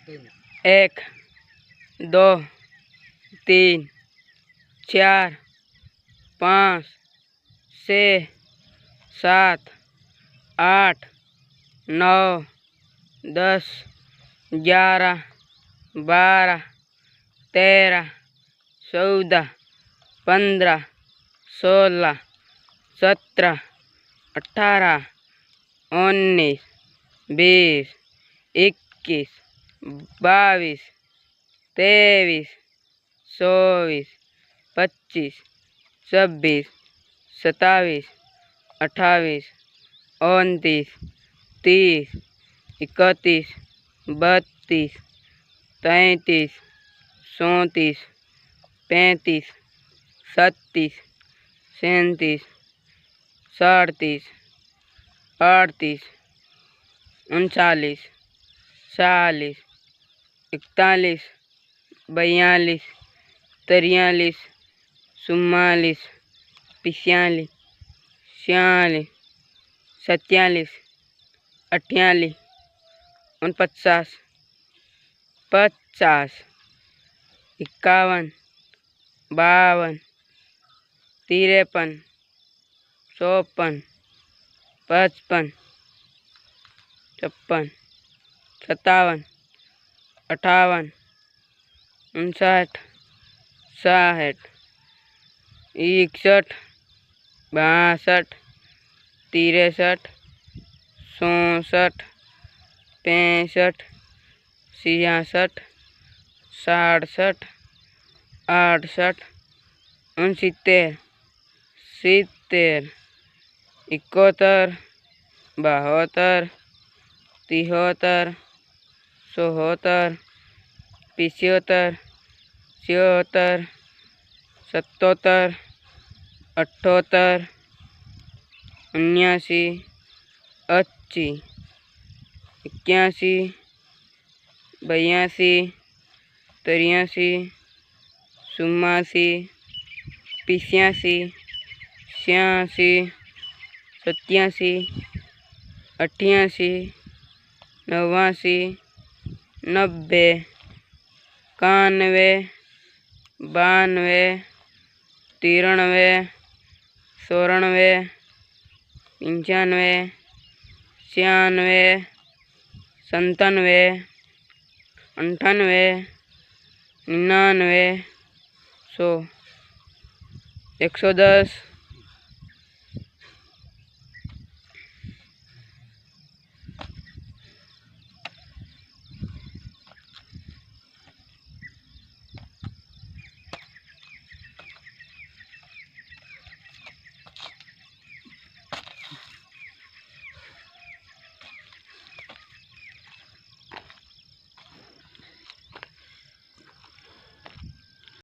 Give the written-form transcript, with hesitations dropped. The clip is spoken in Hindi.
1 2 3 4 5 6 7 8 9 10 11 12 13 14 15 16 17 18 19 20 21 22 23 24 25 26 27 28 29 30 31 32 33 34 35 36 37 38 39 40 41 41 42 43 44 45 46 47 48 49 50 51 52 53 54 55 56 57 58 59 60 61 62 63 64 65 66 67 68 69 70 71 72 73 74 75 76 77 78 79 80 81 82 83 84 85 86 87 88 89 90 91 92 93 94 95 96 97 98 99 100 110